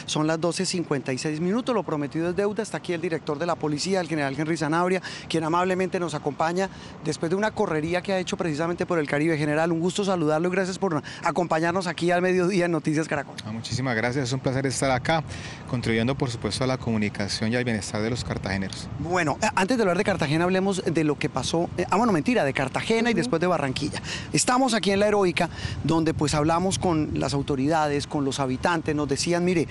Son las 12:56, lo prometido es deuda. Está aquí el director de la policía, el general Henry Zanabria, quien amablemente nos acompaña después de una correría que ha hecho precisamente por el Caribe. General, un gusto saludarlo y gracias por acompañarnos aquí al mediodía en Noticias Caracol. Muchísimas gracias, es un placer estar acá, contribuyendo por supuesto a la comunicación y al bienestar de los cartageneros. Bueno, antes de hablar de Cartagena, hablemos de lo que pasó, de Cartagena y después de Barranquilla. Estamos aquí en La Heroica, donde pues hablamos con las autoridades, con los habitantes, nos decían, mire,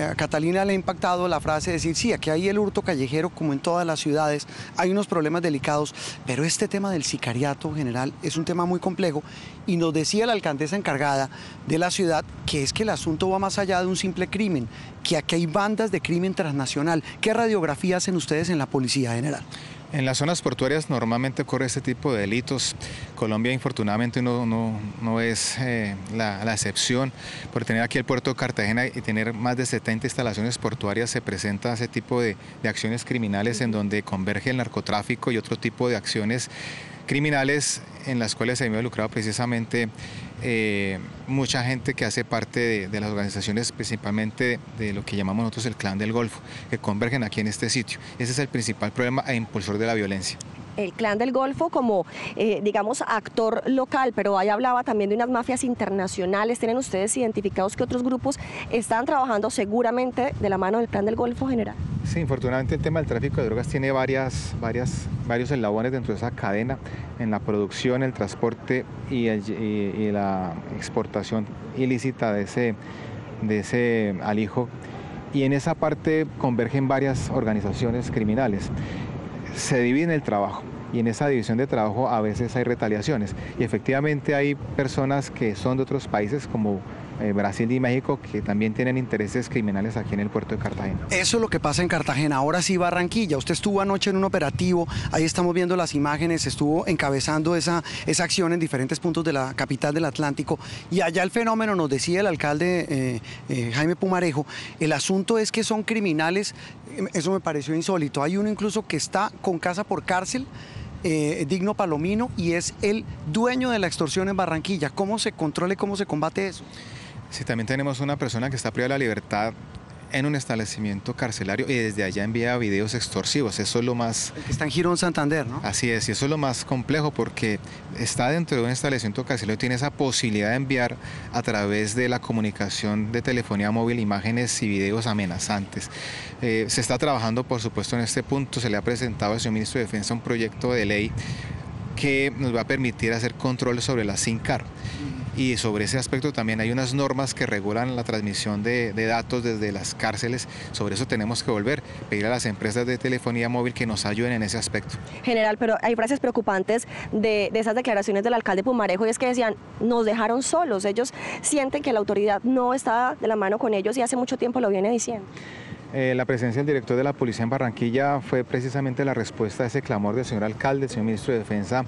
a Catalina le ha impactado la frase de decir, sí, aquí hay el hurto callejero como en todas las ciudades, hay unos problemas delicados, pero este tema del sicariato, general, es un tema muy complejo, y nos decía la alcaldesa encargada de la ciudad que es que el asunto va más allá de un simple crimen, que aquí hay bandas de crimen transnacional. ¿Qué radiografía hacen ustedes en la policía, general? En las zonas portuarias normalmente ocurre este tipo de delitos. Colombia infortunadamente no es la excepción. Por tener aquí el puerto de Cartagena y tener más de 70 instalaciones portuarias se presenta ese tipo de acciones criminales en donde converge el narcotráfico y otro tipo de acciones criminales en las cuales se ha involucrado precisamente mucha gente que hace parte de las organizaciones, principalmente de lo que llamamos nosotros el Clan del Golfo, que convergen aquí en este sitio. Ese es el principal problema e impulsor de la violencia. El Clan del Golfo como, digamos, actor local, pero ahí hablaba también de unas mafias internacionales. ¿Tienen ustedes identificados que otros grupos están trabajando seguramente de la mano del Clan del Golfo, general? Sí, infortunadamente el tema del tráfico de drogas tiene varios eslabones dentro de esa cadena, en la producción, el transporte y la exportación ilícita de ese alijo. Y en esa parte convergen varias organizaciones criminales. Se divide el trabajo y en esa división de trabajo a veces hay retaliaciones y efectivamente hay personas que son de otros países como Brasil y México que también tienen intereses criminales aquí en el puerto de Cartagena. Eso es lo que pasa en Cartagena. Ahora sí, Barranquilla. Usted estuvo anoche en un operativo, ahí estamos viendo las imágenes, estuvo encabezando esa acción en diferentes puntos de la capital del Atlántico y allá el fenómeno, nos decía el alcalde Jaime Pumarejo, el asunto es que son criminales, eso me pareció insólito. Hay uno incluso que está con casa por cárcel, Digno Palomino, y es el dueño de la extorsión en Barranquilla. ¿Cómo se controla y cómo se combate eso? Sí, también tenemos una persona que está privada de la libertad en un establecimiento carcelario y desde allá envía videos extorsivos. Eso es lo más... El que está en Girón, Santander, ¿no? Así es, y eso es lo más complejo porque está dentro de un establecimiento carcelario y tiene esa posibilidad de enviar a través de la comunicación de telefonía móvil imágenes y videos amenazantes. Se está trabajando, por supuesto, en este punto. Se le ha presentado al señor ministro de Defensa un proyecto de ley que nos va a permitir hacer control sobre la SIM card. Y sobre ese aspecto también hay unas normas que regulan la transmisión de datos desde las cárceles. Sobre eso tenemos que pedir a las empresas de telefonía móvil que nos ayuden en ese aspecto. General, pero hay frases preocupantes de esas declaraciones del alcalde Pumarejo, y es que decían, nos dejaron solos. Ellos sienten que la autoridad no está de la mano con ellos y hace mucho tiempo lo viene diciendo. La presencia del director de la policía en Barranquilla fue precisamente la respuesta a ese clamor del señor alcalde. El señor ministro de Defensa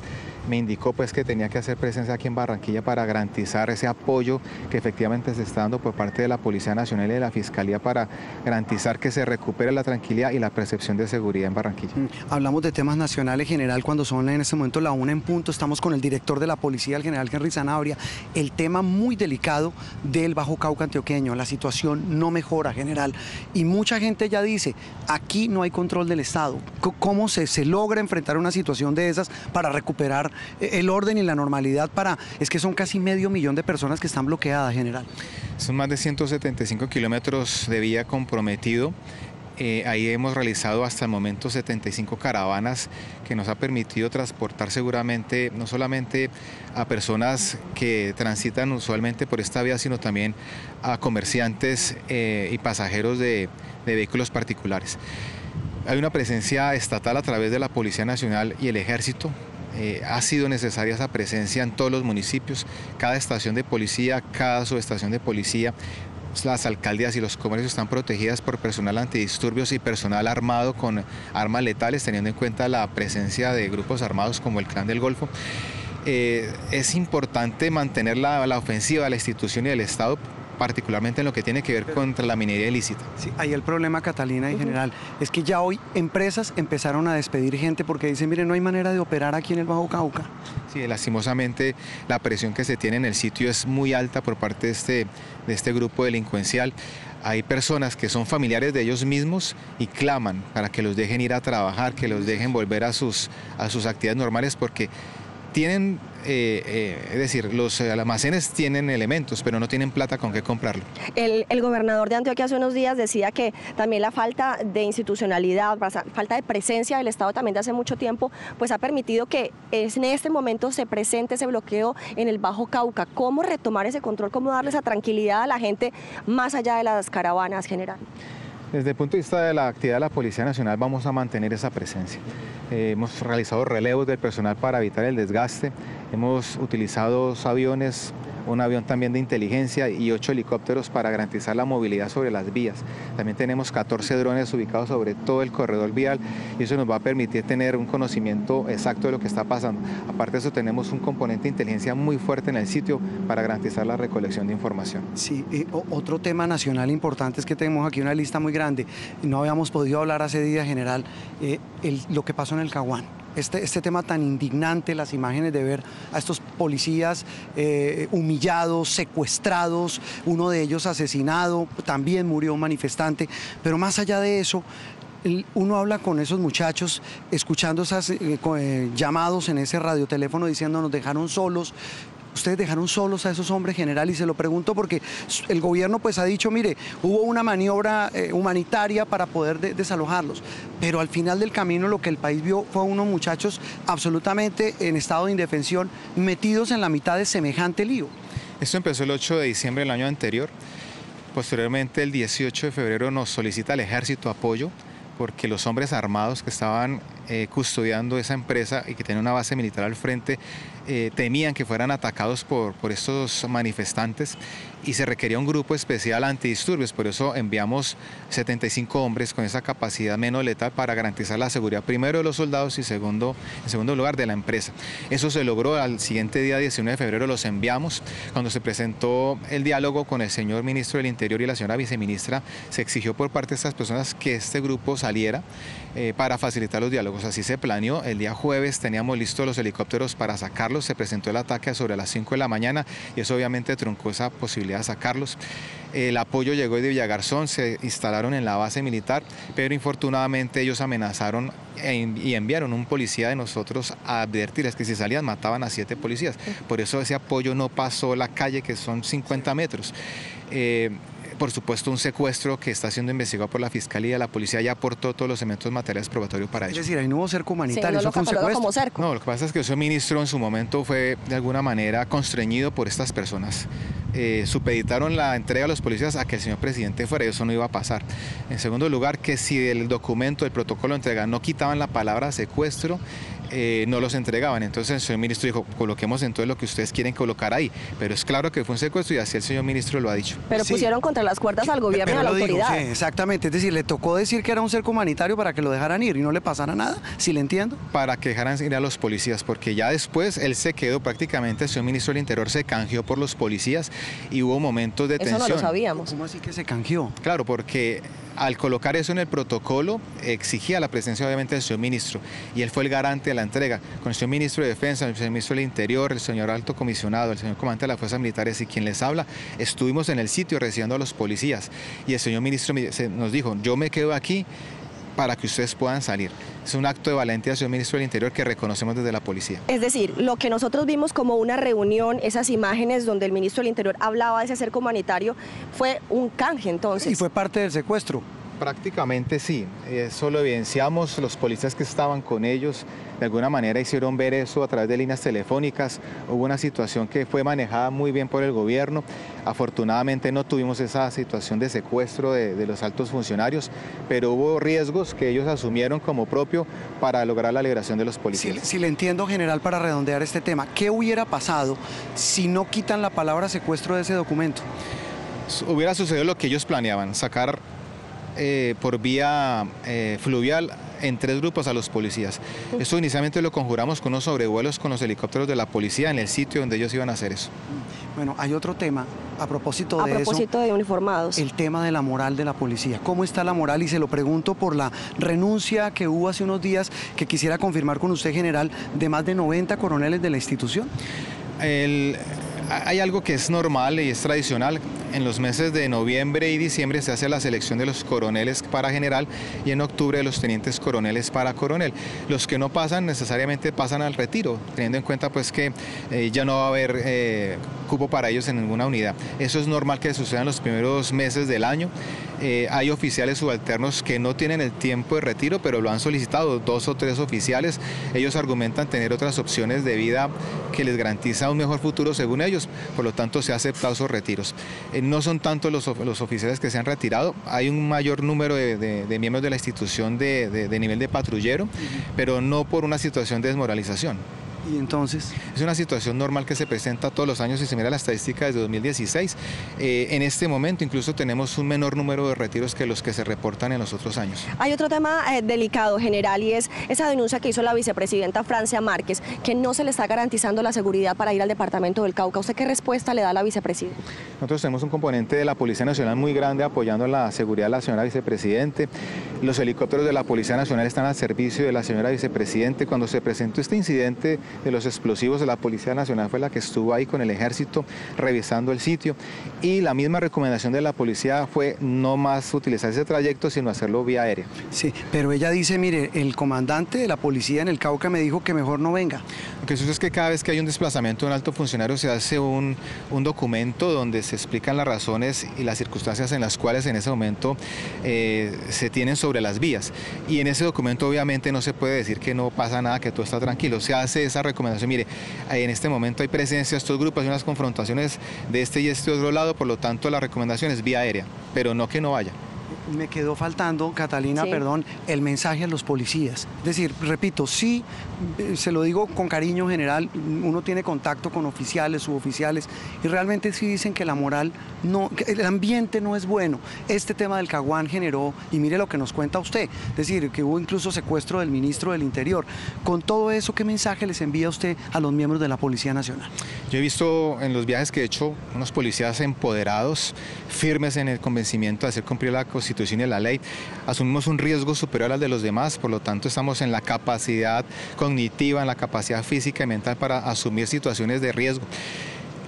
me indicó pues que tenía que hacer presencia aquí en Barranquilla para garantizar ese apoyo que efectivamente se está dando por parte de la Policía Nacional y de la Fiscalía para garantizar que se recupere la tranquilidad y la percepción de seguridad en Barranquilla. Hablamos de temas nacionales, general, cuando son en este momento la 1 en punto. Estamos con el director de la policía, el general Henry Zanabria. El tema muy delicado del Bajo Cauca antioqueño. La situación no mejora, general, y mucha gente ya dice, aquí no hay control del Estado. ¿Cómo se logra enfrentar una situación de esas para recuperar el orden y la normalidad? Es que son casi 500.000 de personas que están bloqueadas, general. Son más de 175 kilómetros de vía comprometido. Ahí hemos realizado hasta el momento 75 caravanas que nos ha permitido transportar seguramente no solamente a personas que transitan usualmente por esta vía, sino también a comerciantes y pasajeros de vehículos particulares. Hay una presencia estatal a través de la Policía Nacional y el Ejército. Ha sido necesaria esa presencia en todos los municipios, cada estación de policía, cada subestación de policía. Las alcaldías y los comercios están protegidas por personal antidisturbios y personal armado con armas letales, teniendo en cuenta la presencia de grupos armados como el Clan del Golfo. Es importante mantener la ofensiva de la institución y del Estado, particularmente en lo que tiene que ver contra la minería ilícita. Sí, ahí el problema, Catalina y general, es que ya hoy empresas empezaron a despedir gente porque dicen, mire, no hay manera de operar aquí en el Bajo Cauca. Sí, lastimosamente la presión que se tiene en el sitio es muy alta por parte de este grupo delincuencial. Hay personas que son familiares de ellos mismos y claman para que los dejen ir a trabajar, que los dejen volver a sus actividades normales, porque tienen, es decir, los almacenes tienen elementos, pero no tienen plata con qué comprarlo. El gobernador de Antioquia hace unos días decía que también la falta de institucionalidad, falta de presencia del Estado también de hace mucho tiempo, pues ha permitido que en este momento se presente ese bloqueo en el Bajo Cauca. ¿Cómo retomar ese control? ¿Cómo darle esa tranquilidad a la gente más allá de las caravanas, general? Desde el punto de vista de la actividad de la Policía Nacional vamos a mantener esa presencia. Hemos realizado relevos del personal para evitar el desgaste, hemos utilizado 2 aviones, un avión también de inteligencia y 8 helicópteros para garantizar la movilidad sobre las vías. También tenemos 14 drones ubicados sobre todo el corredor vial y eso nos va a permitir tener un conocimiento exacto de lo que está pasando. Aparte de eso tenemos un componente de inteligencia muy fuerte en el sitio para garantizar la recolección de información. Sí, otro tema nacional importante es que tenemos aquí una lista muy grande. No habíamos podido hablar hace días, general, lo que pasó en el Caguán. Este tema tan indignante, las imágenes de ver a estos policías humillados, secuestrados, uno de ellos asesinado, también murió un manifestante, pero más allá de eso, uno habla con esos muchachos, escuchando esos llamados en ese radioteléfono diciendo nos dejaron solos. Ustedes dejaron solos a esos hombres, general, y se lo pregunto porque el gobierno pues ha dicho, mire, hubo una maniobra humanitaria para poder desalojarlos, pero al final del camino lo que el país vio fue unos muchachos absolutamente en estado de indefensión, metidos en la mitad de semejante lío. Esto empezó el 8 de diciembre del año anterior, posteriormente el 18 de febrero nos solicita el ejército apoyo, porque los hombres armados que estaban custodiando esa empresa y que tenían una base militar al frente temían que fueran atacados por estos manifestantes y se requería un grupo especial antidisturbios, por eso enviamos 75 hombres con esa capacidad menos letal para garantizar la seguridad primero de los soldados y en segundo lugar de la empresa. Eso se logró al siguiente día, 19 de febrero, los enviamos. Cuando se presentó el diálogo con el señor ministro del Interior y la señora viceministra, se exigió por parte de estas personas que este grupo saliera para facilitar los diálogos. Así se planeó. El día jueves teníamos listos los helicópteros para sacarlos. Se presentó el ataque sobre las 5 de la mañana y eso obviamente truncó esa posibilidad de sacarlos. El apoyo llegó de Villagarzón, se instalaron en la base militar, pero infortunadamente ellos amenazaron y enviaron un policía de nosotros a advertirles que si salían mataban a 7 policías. Por eso ese apoyo no pasó la calle, que son 50 metros. Por supuesto, un secuestro que está siendo investigado por la Fiscalía. La policía ya aportó todos los elementos materiales probatorios para ello. Es decir, ahí no hubo cerco humanitario, sí, no eso fue un secuestro. Como cerco. No, lo que pasa es que ese ministro en su momento fue de alguna manera constreñido por estas personas. Supeditaron la entrega a los policías a que el señor presidente fuera, y eso no iba a pasar. En segundo lugar, que si el documento, el protocolo de entrega no quitaban la palabra secuestro, no los entregaban. Entonces el señor ministro dijo, coloquemos entonces lo que ustedes quieren colocar ahí. Pero es claro que fue un secuestro y así el señor ministro lo ha dicho. Pero sí, pusieron contra las cuerdas al gobierno y a la autoridad. Sí, exactamente. Es decir, le tocó decir que era un cerco humanitario para que lo dejaran ir y no le pasara nada, si le entiendo. Para que dejaran ir a los policías, porque ya después él se quedó prácticamente, el señor ministro del Interior se canjeó por los policías y hubo momentos de tensión. Eso no lo sabíamos. ¿Cómo así que se canjeó? Claro, porque al colocar eso en el protocolo exigía la presencia obviamente del señor ministro y él fue el garante de la entrega, con el señor ministro de Defensa, el señor ministro del Interior, el señor alto comisionado, el señor comandante de las fuerzas militares y quien les habla, estuvimos en el sitio recibiendo a los policías y el señor ministro nos dijo, yo me quedo aquí para que ustedes puedan salir. Es un acto de valentía del señor ministro del Interior que reconocemos desde la policía. Es decir, lo que nosotros vimos como una reunión, esas imágenes donde el ministro del Interior hablaba de ese cerco humanitario, fue un canje entonces. Y fue parte del secuestro. Prácticamente sí, eso lo evidenciamos, los policías que estaban con ellos de alguna manera hicieron ver eso a través de líneas telefónicas, hubo una situación que fue manejada muy bien por el gobierno, afortunadamente no tuvimos esa situación de secuestro de los altos funcionarios, pero hubo riesgos que ellos asumieron como propio para lograr la liberación de los policías. Si le entiendo, general, para redondear este tema, ¿qué hubiera pasado si no quitan la palabra secuestro de ese documento? Hubiera sucedido lo que ellos planeaban, sacar por vía fluvial en 3 grupos a los policías. Esto inicialmente lo conjuramos con unos sobrevuelos con los helicópteros de la policía en el sitio donde ellos iban a hacer eso. Bueno, hay otro tema a propósito de eso. A propósito de uniformados. El tema de la moral de la policía. ¿Cómo está la moral? Y se lo pregunto por la renuncia que hubo hace unos días, que quisiera confirmar con usted, general, de más de 90 coroneles de la institución. Hay algo que es normal y es tradicional. En los meses de noviembre y diciembre se hace la selección de los coroneles para general y en octubre de los tenientes coroneles para coronel. Los que no pasan necesariamente pasan al retiro, teniendo en cuenta pues que ya no va a haber cupo para ellos en ninguna unidad. Eso es normal que suceda en los primeros meses del año. Hay oficiales subalternos que no tienen el tiempo de retiro, pero lo han solicitado, 2 o 3 oficiales. Ellos argumentan tener otras opciones de vida que les garantiza un mejor futuro según ellos, por lo tanto se ha aceptado esos retiros. No son tantos los oficiales que se han retirado, hay un mayor número de miembros de la institución de nivel de patrullero, pero no por una situación de desmoralización. ¿Y entonces? Es una situación normal que se presenta todos los años y se mira la estadística desde 2016. En este momento incluso tenemos un menor número de retiros que los que se reportan en los otros años. Hay otro tema delicado, general, y es esa denuncia que hizo la vicepresidenta Francia Márquez, que no se le está garantizando la seguridad para ir al departamento del Cauca. ¿Usted qué respuesta le da a la vicepresidenta? Nosotros tenemos un componente de la Policía Nacional muy grande apoyando la seguridad de la señora vicepresidente. Los helicópteros de la Policía Nacional están al servicio de la señora vicepresidente. Cuando se presentó este incidente de los explosivos, de la Policía Nacional fue la que estuvo ahí con el ejército revisando el sitio, y la misma recomendación de la policía fue no más utilizar ese trayecto sino hacerlo vía aérea. Sí, pero ella dice, mire, el comandante de la policía en el Cauca me dijo que mejor no venga. Lo que sucede es que cada vez que hay un desplazamiento de un alto funcionario se hace un documento donde se explican las razones y las circunstancias en las cuales en ese momento se tienen sobre las vías, y en ese documento obviamente no se puede decir que no pasa nada, que todo está tranquilo. Se hace esa recomendación, mire, en este momento hay presencia de estos grupos, hay unas confrontaciones de este y este otro lado, por lo tanto la recomendación es vía aérea, pero no que no vaya. Me quedó faltando, Catalina, sí, perdón, el mensaje a los policías. Es decir, repito, sí, se lo digo con cariño, general, uno tiene contacto con oficiales, suboficiales, y realmente sí dicen que la moral no, que el ambiente no es bueno. Este tema del Caguán generó, y mire lo que nos cuenta usted, es decir, que hubo incluso secuestro del ministro del Interior. Con todo eso, ¿qué mensaje les envía usted a los miembros de la Policía Nacional? Yo he visto en los viajes que he hecho unos policías empoderados, firmes en el convencimiento de hacer cumplir la Constitución y la ley. Asumimos un riesgo superior al de los demás, por lo tanto estamos en la capacidad cognitiva, en la capacidad física y mental para asumir situaciones de riesgo.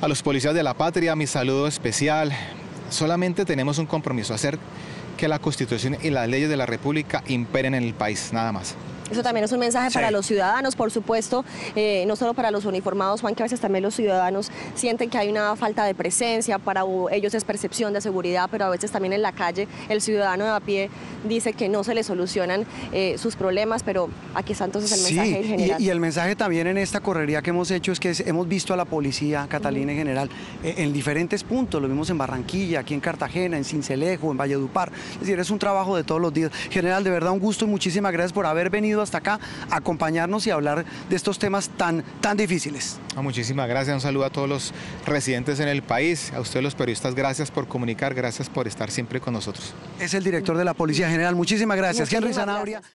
A los policías de la patria, mi saludo especial. Solamente tenemos un compromiso, hacer que la Constitución y las leyes de la República imperen en el país, nada más. Eso también es un mensaje para los ciudadanos, por supuesto, no solo para los uniformados, Juan, que a veces también los ciudadanos sienten que hay una falta de presencia, para ellos es percepción de seguridad, pero a veces también en la calle el ciudadano de a pie dice que no se le solucionan sus problemas, pero aquí está entonces el mensaje en general. Y el mensaje también en esta correría que hemos hecho es que hemos visto a la policía, Catalina, en general, en diferentes puntos, lo vimos en Barranquilla, aquí en Cartagena, en Sincelejo, en Valledupar, es decir, es un trabajo de todos los días. General, de verdad un gusto y muchísimas gracias por haber venido hasta acá a acompañarnos y hablar de estos temas tan difíciles. Muchísimas gracias, un saludo a todos los residentes en el país, a ustedes los periodistas, gracias por comunicar, gracias por estar siempre con nosotros. Es el director de la Policía General, muchísimas gracias. Muchísimas Henry Zanabria. gracias.